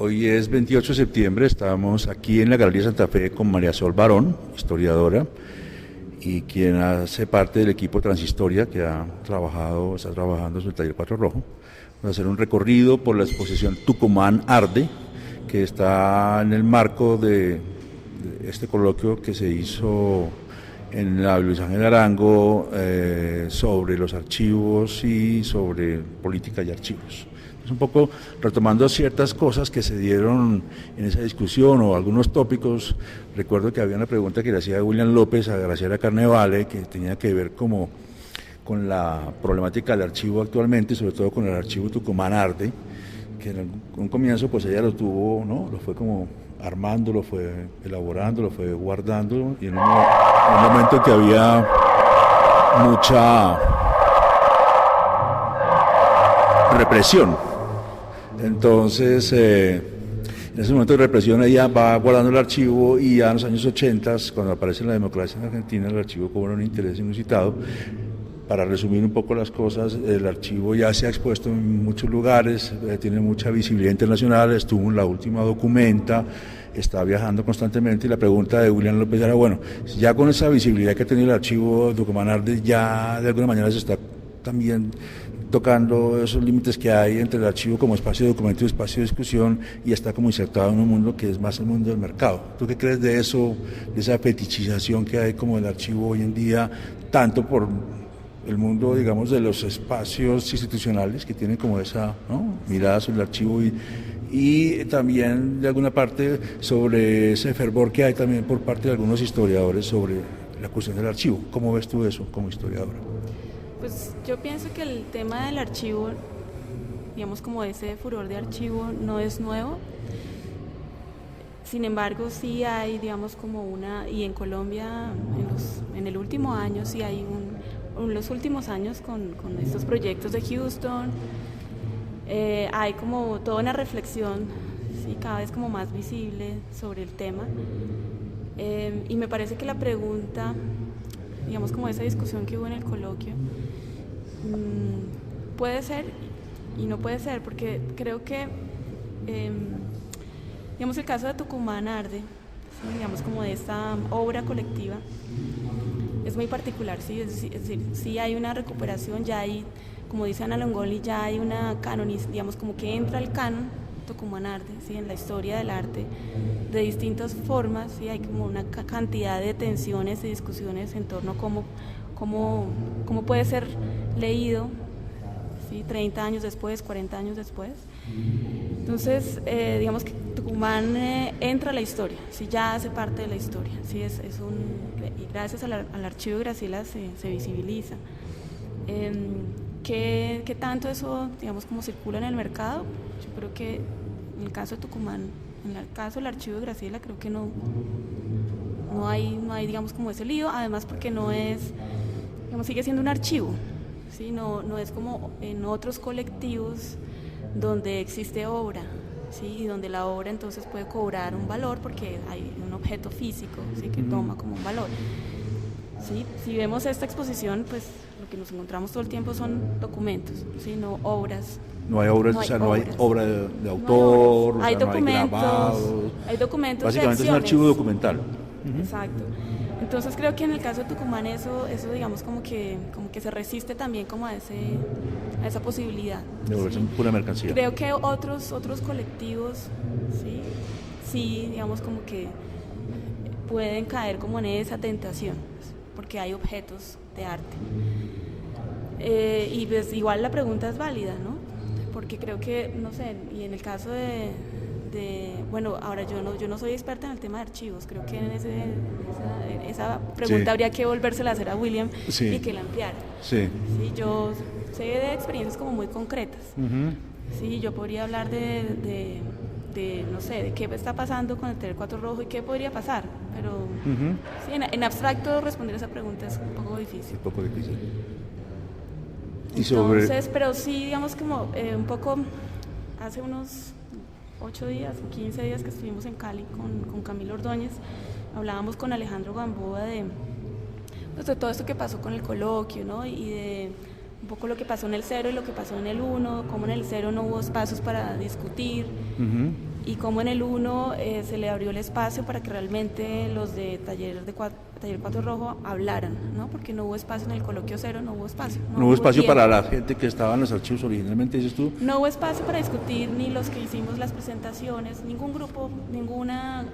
Hoy es 28 de septiembre, estamos aquí en la Galería Santa Fe con María Sol Barón, historiadora, y quien hace parte del equipo Transhistoria, que está trabajando en el Taller Cuatro Rojo. Vamos a hacer un recorrido por la exposición Tucumán Arde, que está en el marco de este coloquio que se hizo en la Luis Ángel Arango sobre los archivos y sobre política y archivos. Un poco retomando ciertas cosas que se dieron en esa discusión o algunos tópicos. Recuerdo que había una pregunta que le hacía William López a Graciela Carnevale que tenía que ver como con la problemática del archivo actualmente, sobre todo con el archivo Tucumán Arde, que en un comienzo pues ella lo tuvo, ¿no? Lo fue como armando, lo fue elaborando, lo fue guardando, y en un momento en que había mucha represión. Entonces, en ese momento de represión ella va guardando el archivo y ya en los años 80, cuando aparece la democracia en Argentina, el archivo cobra un interés inusitado. Para resumir un poco las cosas, el archivo ya se ha expuesto en muchos lugares, tiene mucha visibilidad internacional, estuvo en la última Documenta, está viajando constantemente, y la pregunta de William López era, bueno, ya con esa visibilidad que ha tenido el archivo Tucumán Arde, ya de alguna manera se está también tocando esos límites que hay entre el archivo como espacio de documento y espacio de discusión, y está como insertado en un mundo que es más el mundo del mercado. ¿Tú qué crees de eso, de esa fetichización que hay como del archivo hoy en día, tanto por el mundo, digamos, de los espacios institucionales que tienen como esa, ¿no?, mirada sobre el archivo, y también de alguna parte sobre ese fervor que hay también por parte de algunos historiadores sobre la cuestión del archivo? ¿Cómo ves tú eso como historiadora? Pues yo pienso que el tema del archivo, digamos como ese furor de archivo, no es nuevo. Sin embargo, sí hay, digamos, como y en Colombia en el último año, sí hay en los últimos años con estos proyectos de Houston, hay como toda una reflexión, sí, cada vez como más visible sobre el tema. Y me parece que la pregunta, digamos, como esa discusión que hubo en el coloquio, puede ser y no puede ser, porque creo que, digamos, el caso de Tucumán Arde, ¿sí?, digamos, como de esta obra colectiva, es muy particular, ¿sí? Es decir, sí hay una recuperación, ya hay, como dice Ana Longoli, ya hay una canonización, digamos, como que entra el canon Tucumán Arde, ¿sí?, en la historia del arte de distintas formas, ¿sí? Hay como una cantidad de tensiones y discusiones en torno a cómo puede ser leído, ¿sí?, 30 años después, 40 años después. Entonces, digamos que Tucumán entra a la historia, ¿sí?, ya hace parte de la historia, ¿sí? Y gracias al archivo de Graciela se visibiliza. ¿Qué tanto eso, digamos, como circula en el mercado? Yo creo que en el caso de Tucumán, en el caso del archivo de Graciela, creo que no hay, digamos, como ese lío, además porque no es, digamos, sigue siendo un archivo, ¿sí? No es como en otros colectivos donde existe obra, ¿sí?, y donde la obra entonces puede cobrar un valor porque hay un objeto físico, ¿sí?, que toma como un valor. ¿Sí? Si vemos esta exposición, pues lo que nos encontramos todo el tiempo son documentos, ¿sí?, no obras. No hay obras, o sea, no hay obra de autor, no hay documentos, no hay grabados. hay documentos. Básicamente es un archivo documental. Exacto. Entonces creo que en el caso de Tucumán eso digamos como que se resiste también como a esa posibilidad. De volverse pura mercancía. Creo que otros colectivos, sí, digamos como que pueden caer como en esa tentación, porque hay objetos de arte. Y pues igual la pregunta es válida, ¿no? Porque creo que, no sé, y en el caso bueno, ahora yo no soy experta en el tema de archivos, creo que en esa pregunta, sí, habría que volvérsela a hacer a William, sí, y que la ampliara. Sí. Sí, yo sé de experiencias como muy concretas. Sí, yo podría hablar de no sé, de qué está pasando con el Taller Cuatro Rojo y qué podría pasar, pero sí, en abstracto responder esa pregunta es un poco difícil. Un poco difícil. Entonces, pero sí, digamos como un poco hace unos 8 días o 15 días que estuvimos en Cali con Camilo Ordóñez, hablábamos con Alejandro Gamboa de todo esto que pasó con el coloquio, ¿no? Y de un poco lo que pasó en el 0 y lo que pasó en el 1, cómo en el 0 no hubo espacios para discutir. y cómo en el 1 se le abrió el espacio para que realmente los de Taller 4 Rojo hablaran, ¿no? Porque no hubo espacio en el coloquio 0, no hubo espacio. No hubo espacio tiempo para la gente que estaba en los archivos originalmente, dices tú. No hubo espacio para discutir, ni los que hicimos las presentaciones, ningún grupo, ninguna...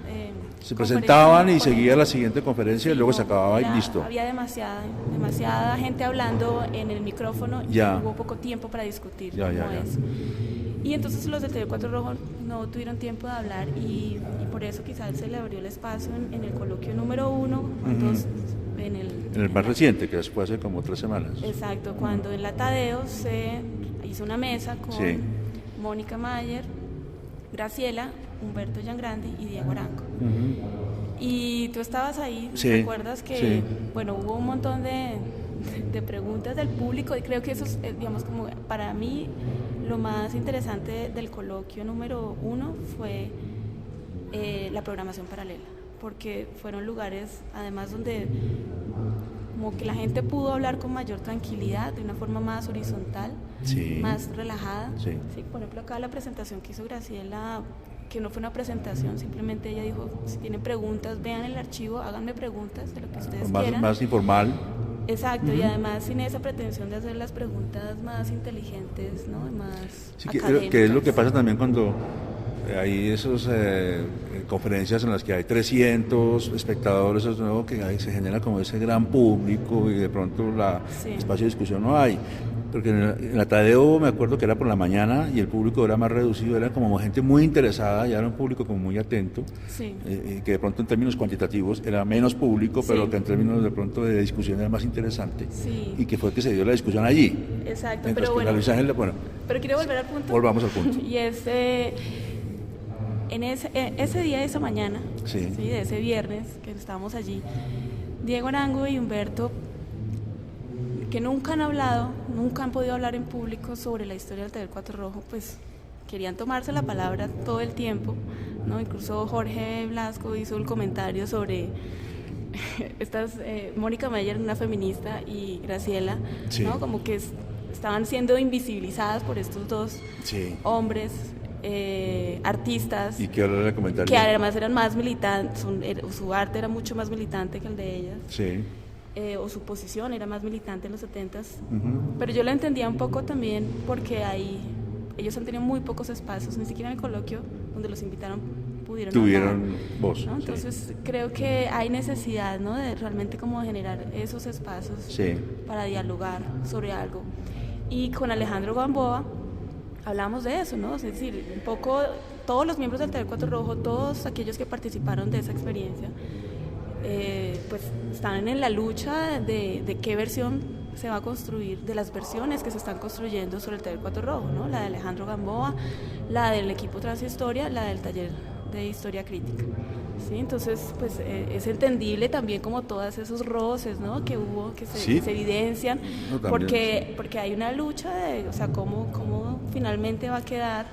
se presentaban y seguía la siguiente conferencia, sí, y luego se acababa y listo. Había demasiada gente hablando en el micrófono y hubo poco tiempo para discutir eso. Y entonces los del TV4 Rojo no tuvieron tiempo de hablar y por eso quizás se le abrió el espacio en el coloquio número 1, en el más reciente, que fue hace como 3 semanas. Exacto, cuando en la Tadeo se hizo una mesa con Mónica Mayer, Graciela, Humberto Giangrandi y Diego Arango. Y tú estabas ahí, ¿te acuerdas que bueno, hubo un montón de preguntas del público y creo que eso es, digamos, como para mí lo más interesante del coloquio número 1 fue la programación paralela, porque fueron lugares además donde como que la gente pudo hablar con mayor tranquilidad, de una forma más horizontal, más relajada. Por ejemplo, acá la presentación que hizo Graciela, que no fue una presentación, simplemente ella dijo, si tienen preguntas, vean el archivo, háganme preguntas de lo que ustedes quieran. Más informal. Exacto, y además sin esa pretensión de hacer las preguntas más inteligentes, ¿no? Más académicas. Que es lo que pasa también cuando hay esas conferencias en las que hay 300 espectadores, ¿no? Que se genera como ese gran público y de pronto espacio de discusión no hay. Porque en la Tadeo me acuerdo que era por la mañana y el público era más reducido, era como gente muy interesada, ya era un público como muy atento, que de pronto en términos cuantitativos era menos público, pero que en términos de pronto de discusión era más interesante, y que fue que se dio la discusión allí. Exacto, pero bueno, pero quiero volver al punto. Volvamos al punto. Y en ese día de esa mañana, de ese viernes que estábamos allí, Diego Arango y Humberto, que nunca han podido hablar en público sobre la historia del TV4 Rojo, pues querían tomarse la palabra todo el tiempo, ¿no? Incluso Jorge Blasco hizo el comentario sobre Mónica Mayer, una feminista, y Graciela, ¿no? Como que estaban siendo invisibilizadas por estos dos hombres, artistas, y que además eran más militantes, su arte era mucho más militante que el de ellas. O su posición era más militante en los 70s, pero yo lo entendía un poco también porque ellos han tenido muy pocos espacios, ni siquiera en el coloquio donde los invitaron tuvieron hablar, voz. ¿no? Entonces creo que hay necesidad, ¿no? De realmente como generar esos espacios para dialogar sobre algo. Y con Alejandro Gamboa hablamos de eso, ¿no? Es decir, un poco todos los miembros del TV4 Rojo, todos aquellos que participaron de esa experiencia, pues están en la lucha de qué versión se va a construir, de las versiones que se están construyendo sobre el TV4 Rojo, ¿no? La de Alejandro Gamboa, la del equipo Transhistoria, la del taller de historia crítica. ¿Sí? Entonces, pues es entendible también como todos esos roces, ¿no? Que hubo, que se evidencian, porque hay una lucha de, o sea, cómo finalmente va a quedar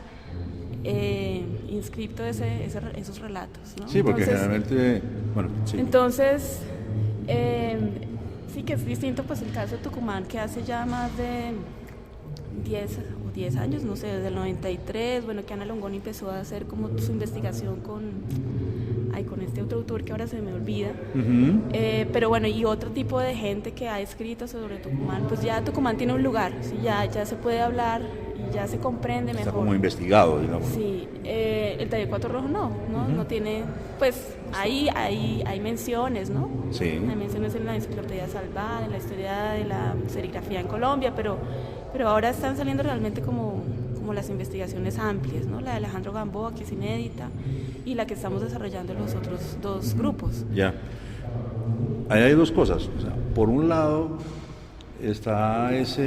inscripto esos relatos, ¿no? Sí, porque generalmente, Entonces, sí que es distinto pues el caso de Tucumán, que hace ya más de 10 años, no sé, desde el 93, bueno, que Ana Longoni empezó a hacer como su investigación con este otro autor que ahora se me olvida, pero bueno, y otro tipo de gente que ha escrito sobre Tucumán, pues ya Tucumán tiene un lugar, ¿sí? ya se puede hablar y ya se comprende mejor. Está como investigado, digamos. Sí, el TV4 Rojo no tiene, pues hay menciones, ¿no? Sí. Hay menciones en la enciclopedia Salvat, en la historia de la serigrafía en Colombia, pero ahora están saliendo realmente como las investigaciones amplias, ¿no? La de Alejandro Gamboa, que es inédita, y la que estamos desarrollando en los otros dos grupos. Ya. Ahí hay dos cosas. O sea, por un lado está esa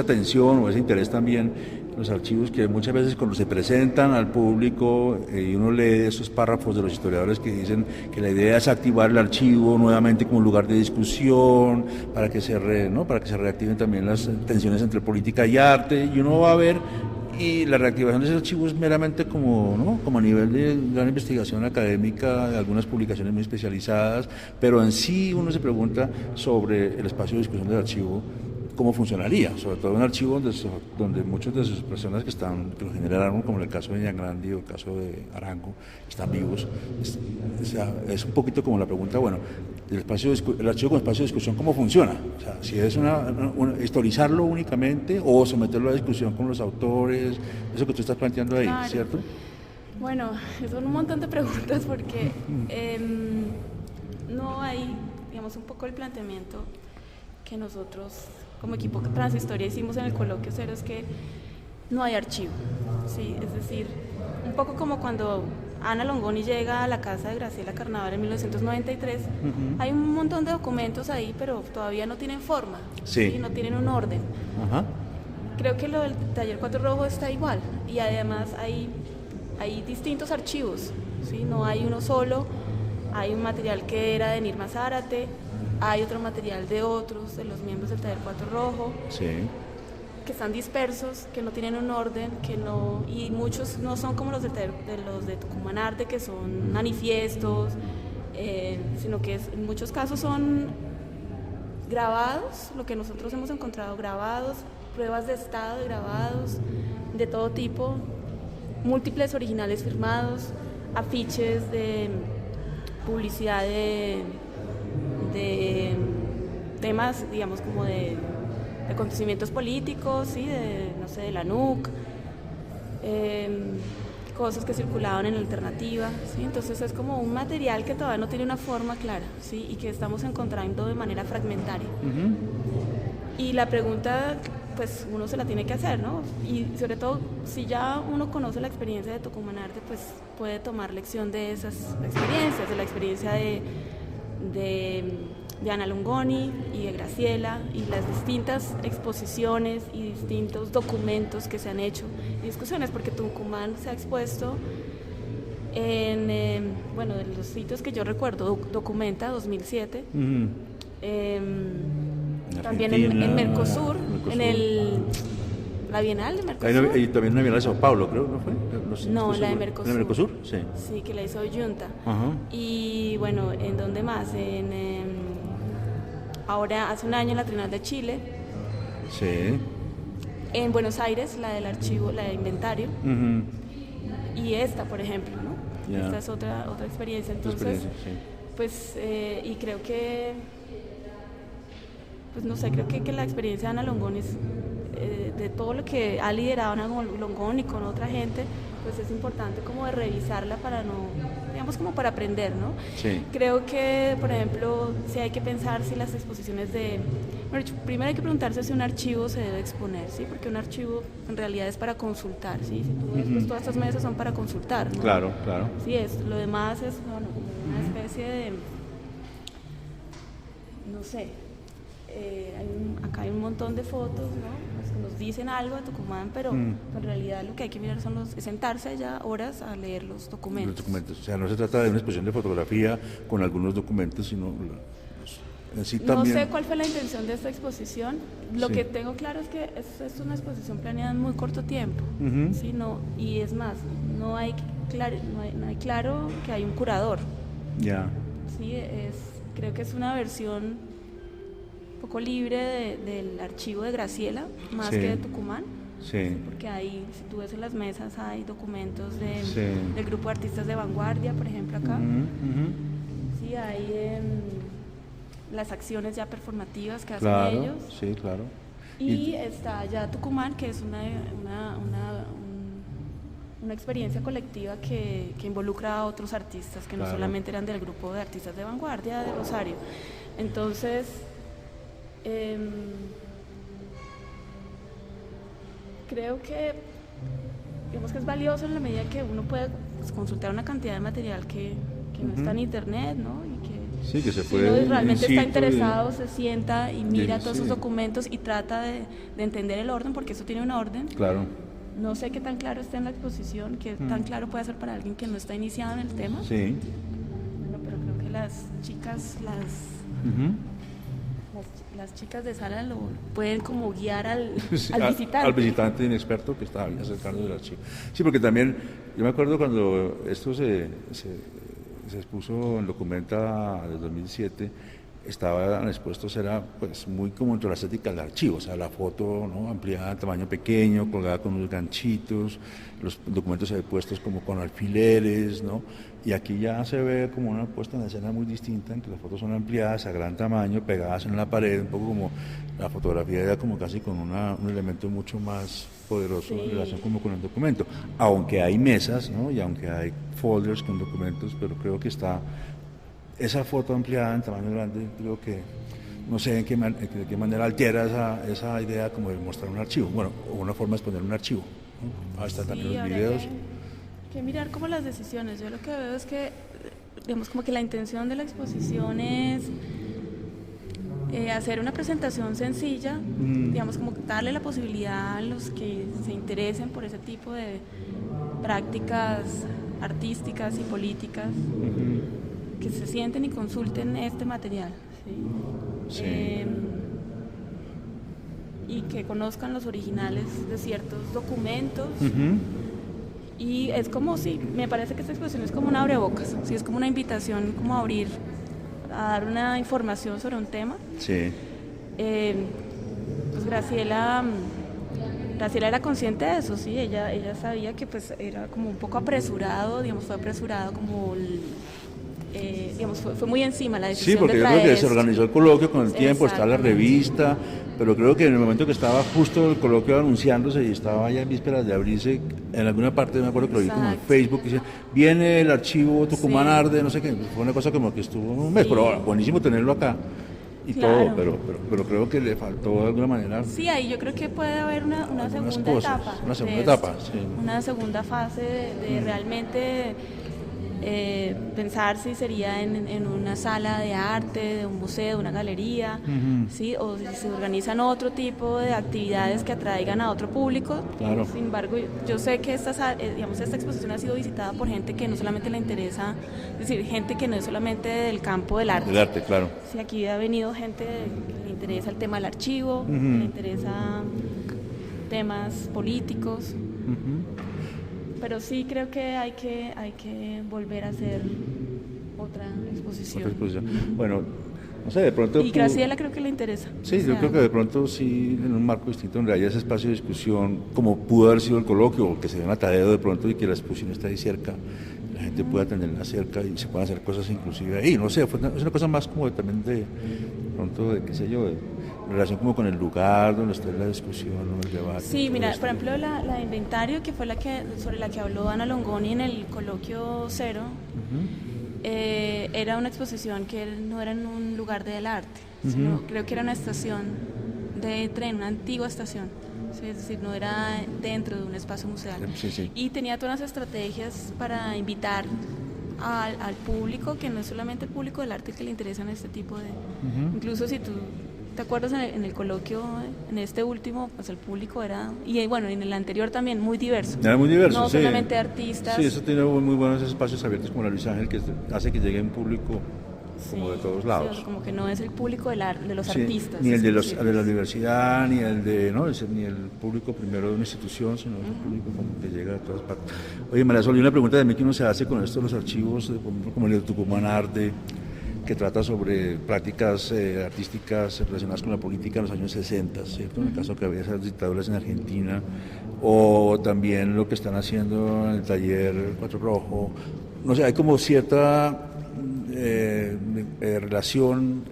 tensión o ese interés también en los archivos, que muchas veces cuando se presentan al público y uno lee esos párrafos de los historiadores que dicen que la idea es activar el archivo nuevamente como lugar de discusión para que se reactiven también las tensiones entre política y arte, y uno va a ver, y la reactivación de ese archivo es meramente como a nivel de gran investigación académica, de algunas publicaciones muy especializadas, pero en sí uno se pregunta sobre el espacio de discusión del archivo, cómo funcionaría, sobre todo un archivo donde muchas de sus personas que lo generaron, como en el caso de Ñan Grandi o el caso de Arango, están vivos. Es un poquito como la pregunta, bueno, el archivo como espacio de discusión, ¿cómo funciona? O sea, si es historizarlo únicamente o someterlo a discusión con los autores, eso que tú estás planteando ahí, claro. ¿Cierto? Bueno, son un montón de preguntas porque no hay, digamos, un poco el planteamiento que nosotros como equipo Transhistoria hicimos en el coloquio cero, es que no hay archivo, ¿sí? Es decir, un poco como cuando Ana Longoni llega a la casa de Graciela Carnaval en 1993, hay un montón de documentos ahí, pero todavía no tienen forma, ¿sí? No tienen un orden. Creo que lo del Taller Cuatro Rojo está igual, y además hay distintos archivos, ¿sí? No hay uno solo, hay un material que era de Nirma Zárate, hay otro material de otros, de los miembros del Taller Cuatro Rojo, sí, que están dispersos, que no tienen un orden, y muchos no son como los de Tucumán Arte, que son manifiestos, sino que en muchos casos son grabados, lo que nosotros hemos encontrado, grabados, pruebas de estado de grabados, de todo tipo, múltiples originales firmados, afiches de publicidad de temas, digamos, como de acontecimientos políticos, ¿sí? De la NUC, cosas que circulaban en Alternativa, ¿sí? Entonces es como un material que todavía no tiene una forma clara, ¿sí? Y que estamos encontrando de manera fragmentaria. Y la pregunta, pues uno se la tiene que hacer, ¿no? Y sobre todo, si ya uno conoce la experiencia de Tucumán Arte, pues puede tomar lección de esas experiencias, de la experiencia de Ana Longoni y de Graciela, y las distintas exposiciones y distintos documentos que se han hecho y discusiones, porque Tucumán se ha expuesto en, de los sitios que yo recuerdo, Documenta 2007, también en Mercosur, en la Bienal de Mercosur. Y también una Bienal de Sao Paulo, creo, ¿no fue? No, la de Mercosur. ¿La de Mercosur? Sí. Sí, que la hizo Junta. Y bueno, ¿en dónde más? Ahora, hace un año, en la Trienal de Chile. Sí. En Buenos Aires, la del archivo, la de inventario. Y esta, por ejemplo, ¿no? Esta es otra experiencia. Entonces, pues, y creo que, pues no sé, creo que la experiencia de Ana Longoni es, de todo lo que ha liderado Ana Longoni con otra gente, pues es importante como de revisarla para no, digamos, como para aprender, ¿no? Sí. Creo que, por ejemplo, si hay que pensar si las exposiciones primero hay que preguntarse si un archivo se debe exponer, ¿sí? Porque un archivo en realidad es para consultar, ¿sí? Si tú ves, pues todas estas mesas son para consultar, ¿no? Claro. Sí, lo demás es, bueno, como una especie de, no sé, acá hay un montón de fotos, ¿no? Pues que nos dicen algo de Tucumán, pero en realidad lo que hay que mirar es sentarse allá horas a leer los documentos. Los documentos, o sea, no se trata de una exposición de fotografía con algunos documentos, sino sí también. No sé cuál fue la intención de esta exposición. Lo que tengo claro es que es una exposición planeada en muy corto tiempo, ¿sí? Y es más, no hay claro que hay un curador. Ya. Sí, creo que es una versión poco libre del archivo de Graciela, más que de Tucumán. Sí. Porque ahí, si tú ves en las mesas, hay documentos del grupo de artistas de vanguardia, por ejemplo, acá. Sí, hay las acciones ya performativas que hacen ellos. Sí, claro. Y está ya Tucumán, que es una experiencia colectiva que involucra a otros artistas que no solamente eran del grupo de artistas de vanguardia de Rosario. Entonces, creo que, digamos, que es valioso en la medida que uno puede consultar una cantidad de material que no está en internet, ¿no? Y que que se si uno realmente está interesado, se sienta y mira todos esos documentos y trata de entender el orden, porque eso tiene un orden. Claro. No sé qué tan claro está en la exposición, qué tan claro puede ser para alguien que no está iniciado en el tema. Sí. Bueno, pero creo que las chicas, las chicas de sala lo pueden como guiar al visitante. Al visitante inexperto que está acercando del archivo. Sí, porque también, yo me acuerdo cuando esto se expuso en Documenta del 2007, estaban expuestos era pues muy como entre la estética del archivo, o sea, la foto, ¿no?, ampliada, tamaño pequeño, colgada con unos ganchitos, los documentos puestos como con alfileres, ¿no? Y aquí ya se ve como una puesta en escena muy distinta, en que las fotos son ampliadas a gran tamaño, pegadas en la pared, un poco como la fotografía ya como casi con un elemento mucho más poderoso en relación como con el documento, aunque hay mesas, ¿no?, y aunque hay folders con documentos, pero creo que está esa foto ampliada en tamaño grande, creo que no sé de qué manera altera esa idea como de mostrar un archivo. Bueno, una forma es poner un archivo, ¿no? Hasta también los videos. Que mirar como las decisiones. Yo lo que veo es que, digamos, como que la intención de la exposición es hacer una presentación sencilla, digamos, como darle la posibilidad a los que se interesen por ese tipo de prácticas artísticas y políticas, que se sienten y consulten este material, ¿sí? Y que conozcan los originales de ciertos documentos. Y es como si, me parece que esta exposición es como un abrebocas, ¿sí? Es como una invitación como a abrir, a dar una información sobre un tema. Sí. Pues Graciela era consciente de eso, sí, ella sabía que pues era como un poco apresurado, digamos, fue apresurado como digamos, fue muy encima la decisión. Sí, porque yo creo que se organizó el coloquio con el tiempo, está la revista, pero creo que en el momento que estaba justo el coloquio anunciándose y estaba ya en vísperas de abrirse, en alguna parte me acuerdo que lo vi como en Facebook, que decía, viene el archivo Tucumán Arde, no sé qué, fue una cosa como que estuvo un mes, pero buenísimo tenerlo acá y todo, pero creo que le faltó de alguna manera. Sí, ahí yo creo que puede haber una segunda etapa. Una segunda etapa, sí. Una segunda fase de realmente pensar si sería en una sala de arte, de un museo, de una galería, ¿sí? O si se organizan otro tipo de actividades que atraigan a otro público. Claro. Sin embargo, yo sé que esta exposición ha sido visitada por gente que no solamente le interesa, es decir, gente que no es solamente del campo del arte. Del arte, claro. Sí, aquí ha venido gente que le interesa el tema del archivo, que le interesa temas políticos. Pero sí creo que hay que volver a hacer otra exposición. Bueno, no sé, de pronto. Y Graciela creo que le interesa. Sí, yo creo que de pronto sí, en un marco distinto, donde haya ese espacio de discusión, como pudo haber sido el coloquio, o que se dé un atadeo de pronto y que la exposición está ahí cerca, la gente pueda tenerla cerca y se puedan hacer cosas inclusive ahí. No sé, es una cosa más como también de pronto, de qué sé yo, en relación como con el lugar donde está la discusión, ¿no?, el debate. Sí, mira, por ejemplo, la inventario, que fue sobre la que habló Ana Longoni en el coloquio Cero, era una exposición que no era en un lugar del arte, sino creo que era una estación de tren, una antigua estación, ¿sí? Es decir, no era dentro de un espacio museal. Sí. Y tenía todas las estrategias para invitar al público, que no es solamente el público del arte que le interesan este tipo de... Incluso si tú te acuerdas en el coloquio, en este último, pues el público era, y bueno, en el anterior también, muy diverso. Era muy diverso, no solamente artistas. Sí, eso tiene muy buenos espacios abiertos como la Luis Ángel, que hace que llegue un público como de todos lados. Sí, como que no es el público de los artistas. Ni el de la universidad, ni el ni el público primero de una institución, sino el público como que llega de todas partes. Oye, María Sol, y una pregunta de mí que uno se hace con esto de los archivos, como el de Tucumán Arde, que trata sobre prácticas artísticas relacionadas con la política en los años 60, ¿cierto? En el caso que había esas dictaduras en Argentina, o también lo que están haciendo en el taller Cuatro Rojo. No sé, hay como cierta relación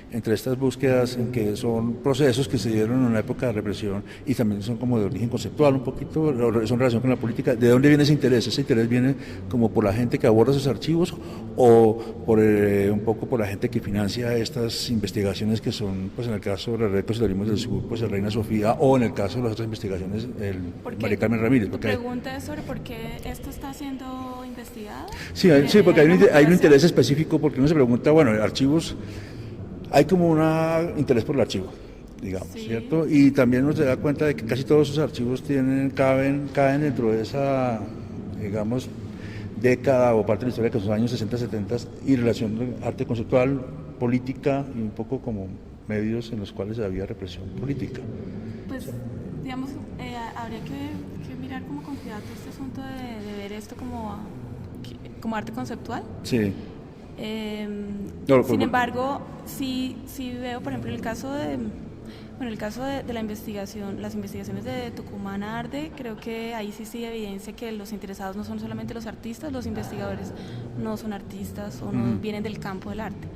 entre estas búsquedas, en que son procesos que se dieron en una época de represión y también son como de origen conceptual un poquito, son relación con la política. ¿De dónde viene ese interés? ¿Ese interés viene como por la gente que aborda esos archivos o por un poco por la gente que financia estas investigaciones, que son, pues en el caso de la Red Conservadorismo del Sur, pues el Reina Sofía, o en el caso de las otras investigaciones, el María Carmen Ramírez? ¿Tu pregunta es sobre por qué esto está siendo investigado? Sí, porque hay un interés específico, porque uno se pregunta, bueno, archivos, hay como un interés por el archivo, digamos, ¿cierto? Y también uno se da cuenta de que casi todos esos archivos caen dentro de esa, digamos, década o parte de la historia, que son los años 60, 70, y relación de arte conceptual, política y un poco como medios en los cuales había represión política. Pues, digamos, habría que mirar como con cuidado este asunto de ver esto como arte conceptual. Sí. Sin embargo, sí veo, por ejemplo, en el caso de la investigación, las investigaciones de Tucumán Arde, creo que ahí sí evidencia que los interesados no son solamente los artistas, los investigadores no son artistas o no vienen del campo del arte.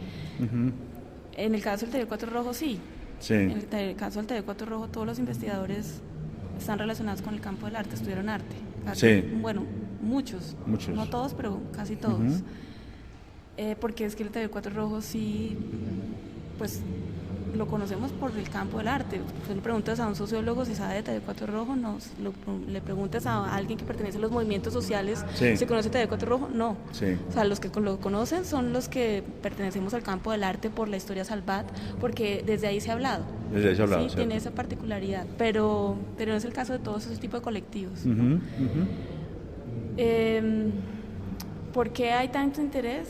En el caso del Taller 4 Rojo sí. En el caso del Taller 4 Rojo todos los investigadores están relacionados con el campo del arte, estudiaron arte. Bueno, muchos, no todos, pero casi todos. Porque es que el Taller 4 Rojo sí, pues lo conocemos por el campo del arte. Tú le preguntas a un sociólogo si sabe de Taller 4 Rojo, no. Le preguntas a alguien que pertenece a los movimientos sociales, ¿se conoce Taller 4 Rojo? No. O sea, los que lo conocen son los que pertenecemos al campo del arte por la historia Salvat, porque desde ahí se ha hablado. Sí, tiene esa particularidad, pero no es el caso de todos esos tipos de colectivos. ¿Por qué hay tanto interés?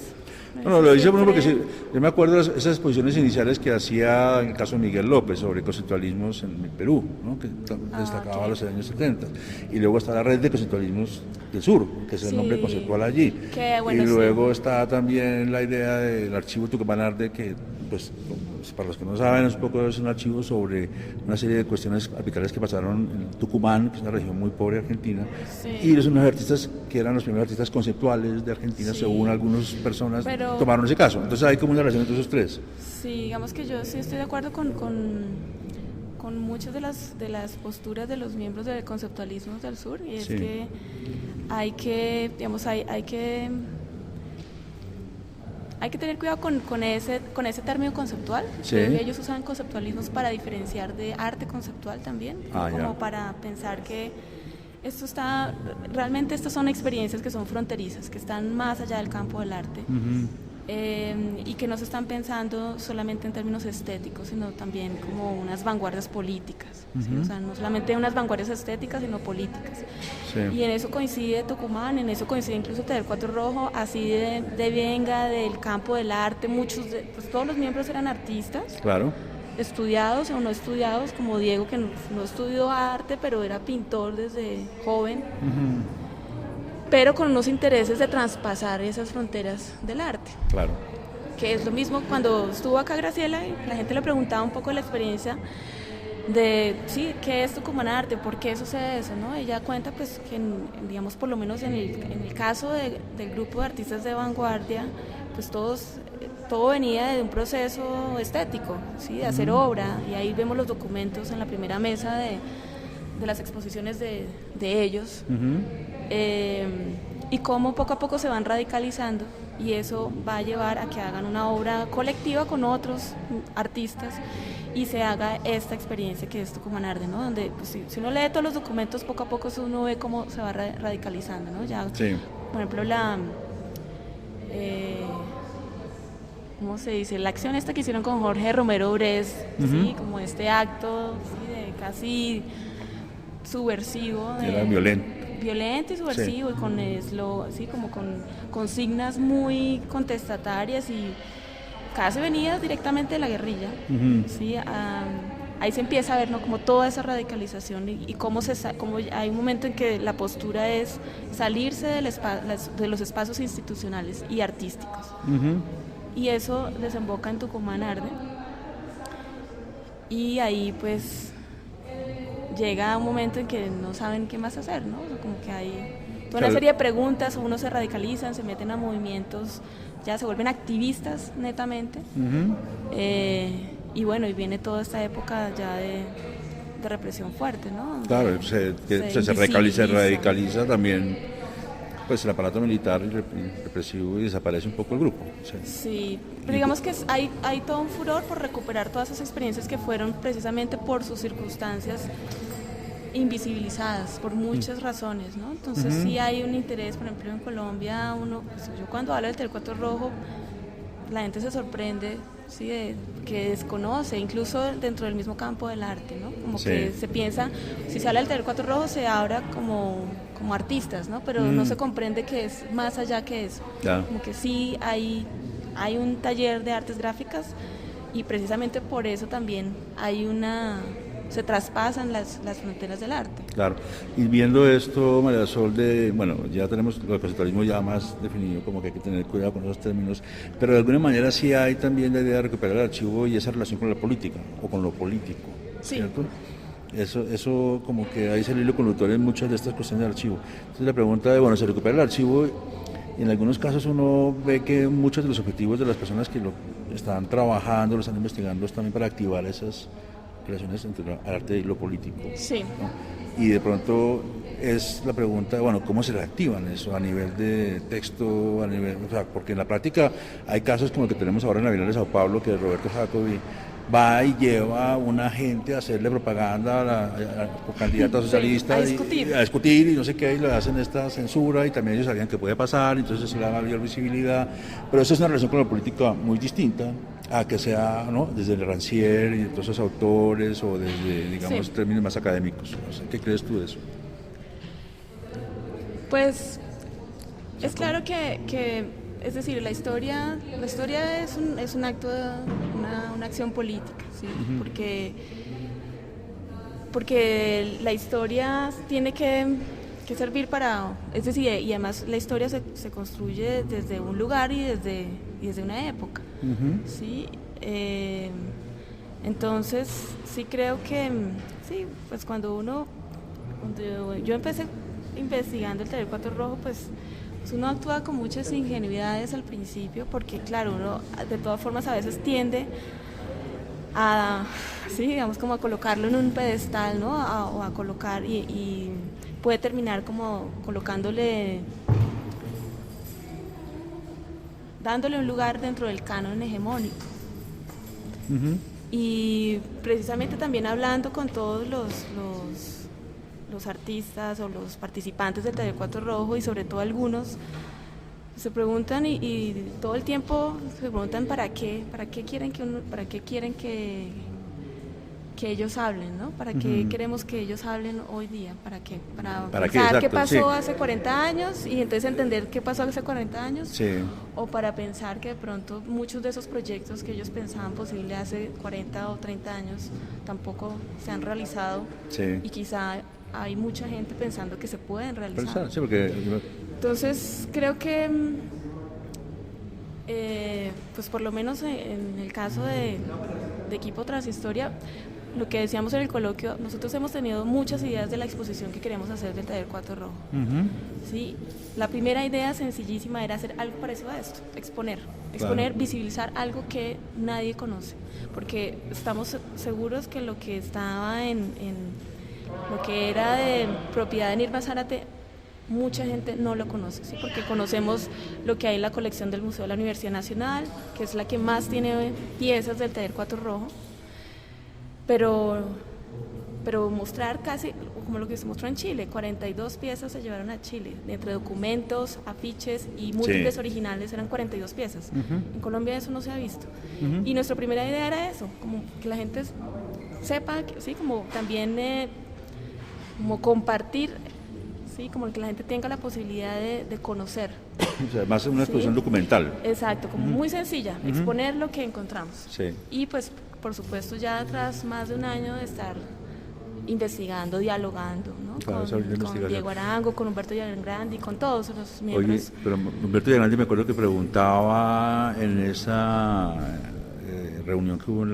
Bueno, lo dice uno porque yo me acuerdo de esas exposiciones iniciales que hacía en el caso de Miguel López sobre conceptualismos en el Perú, ¿no? Que destacaba los años 70. Y luego está la red de conceptualismos del sur, que es el nombre conceptual allí. Y luego está también la idea del archivo Tucumán Arde, que pues para los que no saben es un archivo sobre una serie de cuestiones arbitrarias que pasaron en Tucumán, que es una región muy pobre de Argentina, y los unos artistas que eran los primeros artistas conceptuales de Argentina, según algunas personas tomaron ese caso. Entonces hay como una relación entre esos tres. Sí, digamos que yo sí estoy de acuerdo con muchas de las posturas de los miembros del conceptualismo del sur, y es que hay que tener cuidado con ese término conceptual. Ellos usan conceptualismos para diferenciar de arte conceptual también, para pensar que realmente estas son experiencias que son fronterizas, que están más allá del campo del arte. Y que no se están pensando solamente en términos estéticos, sino también como unas vanguardias políticas, o sea, no solamente unas vanguardias estéticas, sino políticas. Y en eso coincide Tucumán, en eso coincide incluso Taller 4 Rojo, así venga del campo del arte, pues todos los miembros eran artistas, estudiados o no estudiados, como Diego, que no estudió arte, pero era pintor desde joven. Pero con unos intereses de traspasar esas fronteras del arte. Que es lo mismo cuando estuvo acá Graciela, y la gente le preguntaba un poco de la experiencia de, ¿qué es Tucumán Arte? ¿Por qué sucede eso? ¿No? Ella cuenta pues que, digamos, por lo menos en el caso del grupo de artistas de vanguardia, pues todo venía de un proceso estético, de hacer obra, y ahí vemos los documentos en la primera mesa de las exposiciones de ellos. Y cómo poco a poco se van radicalizando, y eso va a llevar a que hagan una obra colectiva con otros artistas y se haga esta experiencia que es Tucumán Arde, ¿no? Donde pues, si uno lee todos los documentos, poco a poco uno ve cómo se va radicalizando, ¿no? Por ejemplo, ¿cómo se dice? La acción esta que hicieron con Jorge Romero Brés, como este acto de casi subversivo. Era violento y subversivo, y como con consignas muy contestatarias y casi venidas directamente de la guerrilla. Ahí se empieza a ver, ¿no? Como toda esa radicalización y cómo hay un momento en que la postura es salirse de los espacios institucionales y artísticos. Y eso desemboca en Tucumán Arde, y ahí pues llega un momento en que no saben qué más hacer, ¿no? Como que hay toda una serie de preguntas, unos se radicalizan, se meten a movimientos, ya se vuelven activistas netamente. Y bueno, y viene toda esta época ya de represión fuerte, ¿no? Claro, se radicaliza también pues el aparato militar y represivo, y desaparece un poco el grupo. Sí, pero digamos que hay todo un furor por recuperar todas esas experiencias que fueron precisamente por sus circunstancias invisibilizadas, por muchas razones, ¿no? Entonces sí hay un interés, por ejemplo en Colombia, yo cuando hablo del Taller 4 Rojo, la gente se sorprende, de que desconoce, incluso dentro del mismo campo del arte, ¿no? Como que se piensa, si se habla del Taller 4 Rojo se habla como artistas, ¿no? Pero no se comprende que es más allá que eso. Como que sí hay un taller de artes gráficas, y precisamente por eso también hay una se traspasan las fronteras del arte. Claro, y viendo esto, María Sol, bueno, ya tenemos el conceptualismo ya más definido, como que hay que tener cuidado con esos términos, pero de alguna manera sí hay también la idea de recuperar el archivo y esa relación con la política, o con lo político, sí. ¿Cierto? Eso como que ahí es el hilo conductor en muchas de estas cuestiones del archivo. Entonces la pregunta de, bueno, se recupera el archivo, y en algunos casos uno ve que muchos de los objetivos de las personas que lo están trabajando, lo están investigando, es también para activar esas relaciones entre el arte y lo político. Sí. ¿No? Y de pronto es la pregunta, bueno, ¿cómo se reactivan eso a nivel de texto, o sea, porque en la práctica hay casos como el que tenemos ahora en la Bienal de Sao Paulo, que Roberto Jacobi va y lleva a una gente a hacerle propaganda a candidatos socialistas, a discutir y no sé qué, y le hacen esta censura, y también ellos sabían que puede pasar, entonces se le da mayor visibilidad, pero eso es una relación con la política muy distinta a que sea, ¿no?, desde el Rancière y todos esos autores, o desde, digamos, sí, términos más académicos. No sé, ¿qué crees tú de eso? Pues es claro que es decir, la historia es un acto, una acción política, ¿sí? Porque la historia tiene que servir para, es decir, y además la historia se construye desde un lugar y desde una época, ¿sí? Entonces sí creo que, sí, pues cuando yo empecé investigando el Taller 4 Rojo, pues uno actúa con muchas ingenuidades al principio, porque claro, uno de todas formas a veces tiende a, sí, digamos, como a colocarlo en un pedestal, ¿no? O a colocar, y puede terminar como dándole un lugar dentro del canon hegemónico. Y precisamente también hablando con todos los artistas o los participantes del Taller 4 Rojo, y sobre todo algunos se preguntan y todo el tiempo se preguntan para qué quieren que ellos hablen, ¿no? ¿Para qué queremos que ellos hablen hoy día? ¿Para qué? Para pensar qué pasó hace 40 años y entonces entender qué pasó hace 40 años, sí, o para pensar que de pronto muchos de esos proyectos que ellos pensaban posible hace 40 o 30 años tampoco se han realizado, sí, y quizá hay mucha gente pensando que se pueden realizar. Sí, porque... Entonces creo que pues por lo menos en el caso de Equipo Transhistoria, lo que decíamos en el coloquio, nosotros hemos tenido muchas ideas de la exposición que queremos hacer del Taller 4 Rojo. ¿Sí? La primera idea sencillísima era hacer algo parecido a esto, exponer, claro, visibilizar algo que nadie conoce, porque estamos seguros que lo que estaba en lo que era de propiedad de Nirva Zárate, mucha gente no lo conoce, ¿sí? Porque conocemos lo que hay en la colección del Museo de la Universidad Nacional, que es la que más tiene piezas del Taller 4 Rojo, pero mostrar casi como lo que se mostró en Chile, 42 piezas se llevaron a Chile, entre documentos, afiches y múltiples, sí, originales, eran 42 piezas. En Colombia eso no se ha visto. Y nuestra primera idea era eso, como que la gente sepa, sí, como también como compartir, sí, como que la gente tenga la posibilidad de conocer. O sea, más una exposición, ¿sí?, documental. Exacto, como muy sencilla, exponer lo que encontramos. Sí. Y pues, por supuesto, ya tras más de un año de estar investigando, dialogando, ¿no? Claro, con Diego Arango, con Humberto Villagrán y con todos los miembros. Oye, pero Humberto Villagrán, me acuerdo que preguntaba en esa reunión que hubo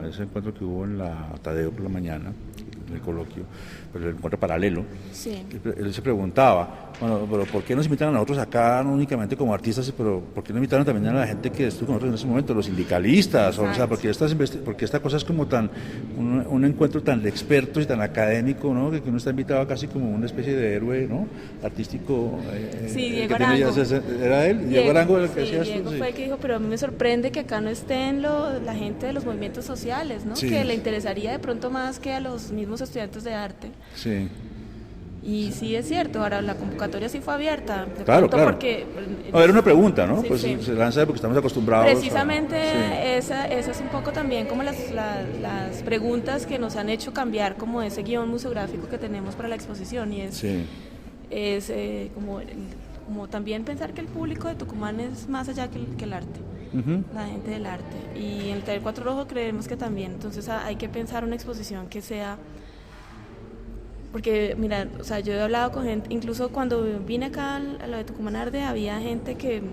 ese encuentro que hubo en la Tadeo por la mañana, en el coloquio, pero el encuentro paralelo, sí, él se preguntaba, bueno, pero ¿por qué nos invitan a nosotros acá, no únicamente como artistas, pero por qué no invitaron también a la gente que estuvo con nosotros en ese momento, los sindicalistas? O sea, porque esta cosa es como tan un encuentro tan de expertos y tan académico, ¿no? Que uno está invitado casi como una especie de héroe, ¿no?, artístico. Sí, Diego Arango. ¿Era él? Diego Arango el que decía esto. Diego fue el que dijo, pero a mí me sorprende que acá no estén la gente de los movimientos sociales, ¿no? Sí. Que le interesaría de pronto más que a los mismos estudiantes de arte. Sí. Y sí es cierto, ahora la convocatoria sí fue abierta. Claro. Porque, era una pregunta, ¿no? Sí, pues sí, se lanza porque estamos acostumbrados. Precisamente esa es un poco también como las preguntas que nos han hecho cambiar como ese guión museográfico que tenemos para la exposición, y es como también pensar que el público de Tucumán es más allá que el arte. la gente del arte. Y en el Taller Cuatro Rojo creemos que también. Entonces hay que pensar una exposición que sea... Porque, mira, o sea, yo he hablado con gente, incluso cuando vine acá a lo de Tucumán Arde, había gente que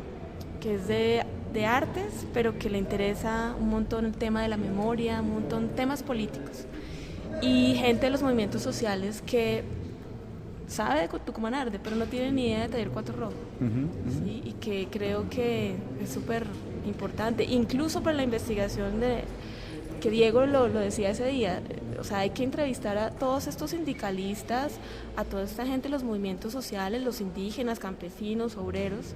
es de artes, pero que le interesa un montón el tema de la memoria, un montón de temas políticos. Y gente de los movimientos sociales que sabe de Tucumán Arde, pero no tiene ni idea de Taller Cuatro Rojo. ¿Sí? Y que creo que es súper importante, incluso para la investigación que Diego lo decía ese día. O sea, hay que entrevistar a todos estos sindicalistas, a toda esta gente de los movimientos sociales, los indígenas, campesinos, obreros,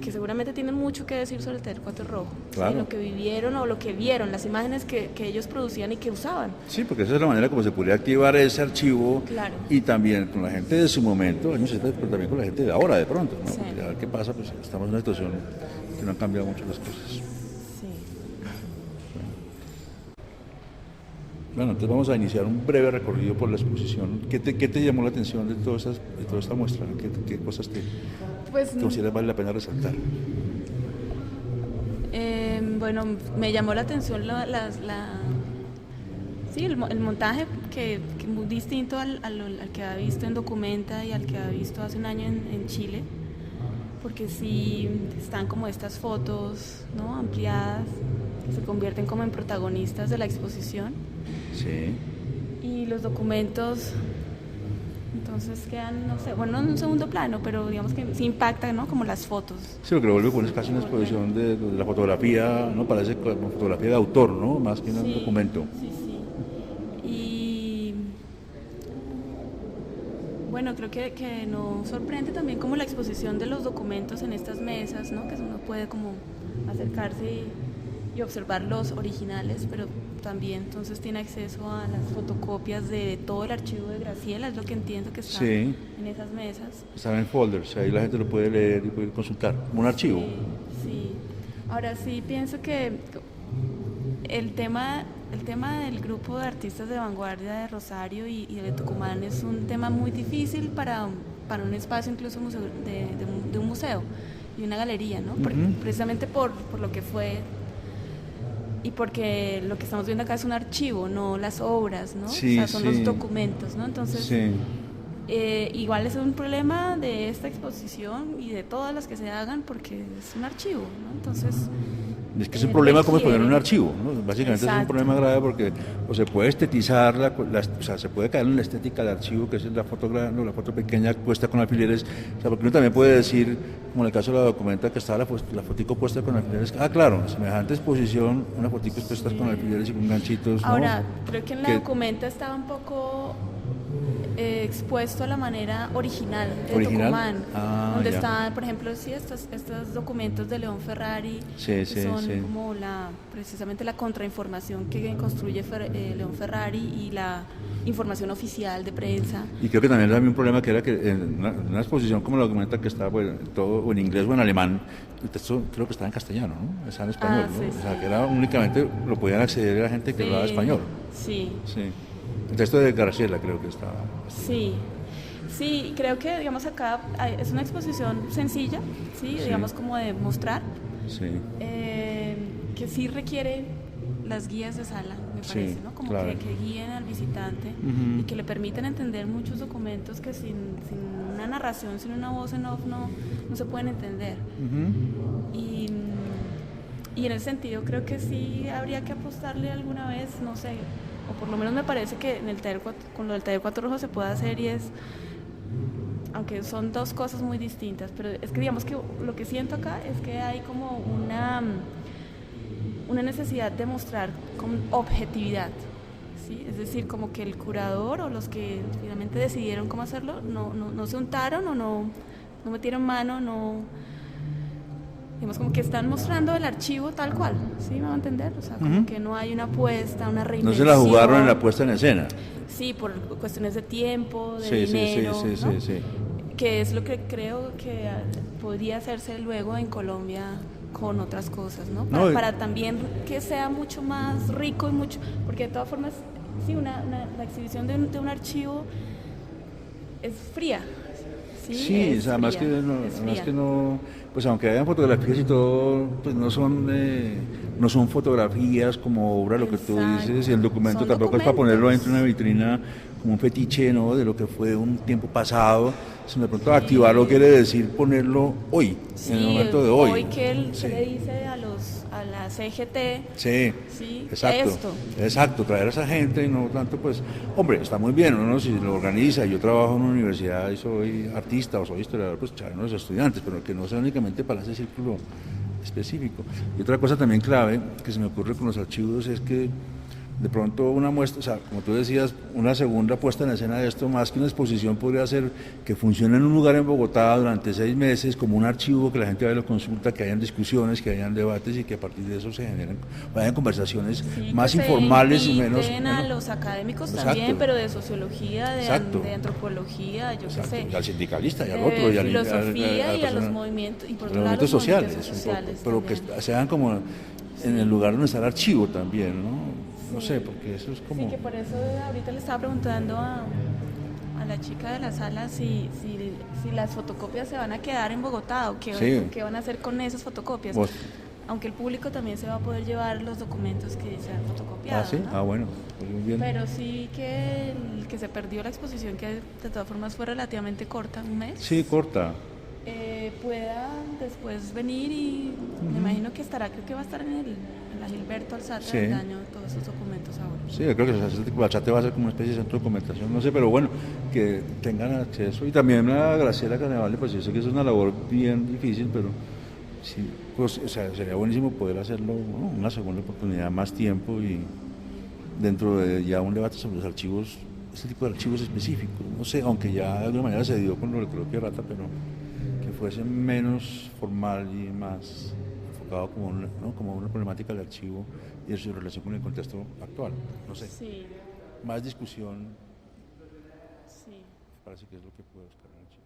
que seguramente tienen mucho que decir sobre el Taller Cuatro Rojo. Claro. ¿Sí? Lo que vivieron o lo que vieron, las imágenes que ellos producían y que usaban. Sí, porque esa es la manera como se podría activar ese archivo. Claro. Y también con la gente de su momento, años 70, pero también con la gente de ahora, de pronto, ¿no? Sí. A ver qué pasa, pues estamos en una situación que no han cambiado mucho las cosas. Bueno, entonces vamos a iniciar un breve recorrido por la exposición. ¿Qué te llamó la atención de toda esta muestra? ¿Qué cosas te consideras vale la pena resaltar? Bueno, me llamó la atención el montaje que es muy distinto al que había visto en Documenta y al que había visto hace un año en Chile, porque sí están como estas fotos, ¿no?, ampliadas, que se convierten como en protagonistas de la exposición. Sí. Y los documentos, entonces quedan, no sé, bueno, en un segundo plano, pero digamos que sí impactan, ¿no?, como las fotos. Sí, lo que lo vuelve con es casi una exposición de la fotografía, ¿no? Parece como fotografía de autor, ¿no?, más que un documento. Sí. Y bueno, creo que nos sorprende también como la exposición de los documentos en estas mesas, ¿no?, que uno puede como acercarse y observar los originales, pero también entonces tiene acceso a las fotocopias de todo el archivo de Graciela, es lo que entiendo que está en esas mesas. Están en folders, ahí la gente lo puede leer y puede consultar, como un archivo. Sí. Ahora sí pienso que el tema del grupo de artistas de vanguardia de Rosario y de Tucumán es un tema muy difícil para un espacio incluso de un museo y una galería, ¿no? Precisamente por lo que fue. Y porque lo que estamos viendo acá es un archivo, no las obras, ¿no? Sí, o sea, son los documentos, ¿no? Entonces, igual es un problema de esta exposición y de todas las que se hagan porque es un archivo, ¿no? Entonces... Es que es un problema como poner un archivo, ¿no? Básicamente es un problema grave porque o se puede estetizar, o sea, se puede caer en la estética del archivo, que es la foto grande o la foto pequeña puesta con alfileres. O sea, porque uno también puede decir, como en el caso de la Documenta, que estaba la fotico puesta con alfileres. Ah, claro, semejante exposición, una fotico puesta con alfileres y con ganchitos, ¿no? Ahora, creo que en la Documenta estaba un poco expuesto a la manera original de Tucumán, donde estaban, por ejemplo, estos documentos de León Ferrari, que son como precisamente la contrainformación que construye León Ferrari y la información oficial de prensa. Y creo que también había un problema que era que en una exposición como la Documenta, que estaba todo o en inglés o en alemán, el texto creo que estaba en castellano, ¿no? Estaba en español, ¿no? O sea, que era únicamente lo podían acceder a la gente que hablaba español. Sí. El texto de Graciela creo que estaba. Sí, creo que, digamos, acá es una exposición sencilla, digamos, como de mostrar, que sí requiere las guías de sala, me parece, ¿no? Como que guíen al visitante y que le permiten entender muchos documentos que sin una narración, sin una voz en off no se pueden entender. Y en ese sentido creo que sí habría que apostarle alguna vez, no sé, o por lo menos me parece que en con lo del Taller Cuatro Rojo se puede hacer, y es, aunque son dos cosas muy distintas, pero es que digamos que lo que siento acá es que hay como una necesidad de mostrar con objetividad, ¿sí? Es decir, como que el curador o los que finalmente decidieron cómo hacerlo no se untaron o no metieron mano, digamos, como que están mostrando el archivo tal cual, ¿sí? ¿Me van a entender? O sea, como que no hay una apuesta, una reinvención. No se la jugaron en la puesta en escena. Sí, por cuestiones de tiempo, de dinero, ¿no? Que es lo que creo que podría hacerse luego en Colombia con otras cosas, ¿no? Para también que sea mucho más rico y mucho, porque de todas formas, sí, la exhibición de un archivo es fría, Sí, Sí, o es sea, además fría, que no, es además fría. que no, pues aunque hayan fotografías y todo, pues no son fotografías como obra lo que tú dices, y Exacto, el documento son tampoco es para ponerlo dentro de una documentos. vitrina como un fetiche, ¿no? De lo que fue un tiempo pasado, sino de pronto activarlo Sí, quiere decir ponerlo hoy, en el sí, momento de hoy hoy. que él, ¿qué Sí. le dice a la CGT? Sí, Sí, exacto, esto. exacto, traer a esa gente y no tanto pues, hombre, está muy bien, uno si lo organiza, yo trabajo en una universidad y soy artista o soy historiador, pues traer a los estudiantes, pero que no sea únicamente para ese círculo específico. Y otra cosa también clave que se me ocurre con los archivos es que de pronto una muestra, o sea, como tú decías, una segunda puesta en escena de esto, más que una exposición, podría ser que funcione en un lugar en Bogotá durante 6 meses como un archivo, que la gente vaya y lo consulta, que hayan discusiones, que hayan debates y que a partir de eso se generen, vayan conversaciones Sí, que más se informales y menos, inviten a los académicos exacto, también, pero de sociología, exacto, de antropología, yo qué exacto, sé, y al sindicalista y al otro, de y filosofía a la y a los persona, movimientos, y por los otro lado movimientos los movimientos sociales un poco, sociales pero que también. sean como en el Sí, lugar donde está el archivo también, ¿no? No sé, sí, porque eso es sí, como... que por eso ahorita le estaba preguntando a la chica de la sala si las fotocopias se van a quedar en Bogotá o Sí, qué van a hacer con esas fotocopias. vos, Aunque el público también se va a poder llevar los documentos que se han ah, fotocopiado, sí, ¿no? ah, bueno, pues muy bien. Pero sí que el que se perdió la exposición, que de todas formas fue relativamente corta, un mes, Sí, corta. pueda después venir y me imagino que estará, creo que va a estar en la Gilberto Alzate Sí, del daño todos esos documentos ahora. sí, yo creo que ese tipo de chat va a ser como una especie de centro de documentación, no sé, pero bueno, que tengan acceso. Y también a Graciela Carnevale, pues yo sé que es una labor bien difícil, pero sí, pues, o sea, sería buenísimo poder hacerlo, ¿no? Una segunda oportunidad, más tiempo y dentro de ya un debate sobre los archivos, este tipo de archivos específicos, no sé, aunque ya de alguna manera se dio con lo del Coloquio de Rata, pero que fuese menos formal y más enfocado como ¿no? como una problemática del archivo y de su relación con el contexto actual. No sé, Sí, más discusión, sí. me parece que es lo que puede buscar el archivo.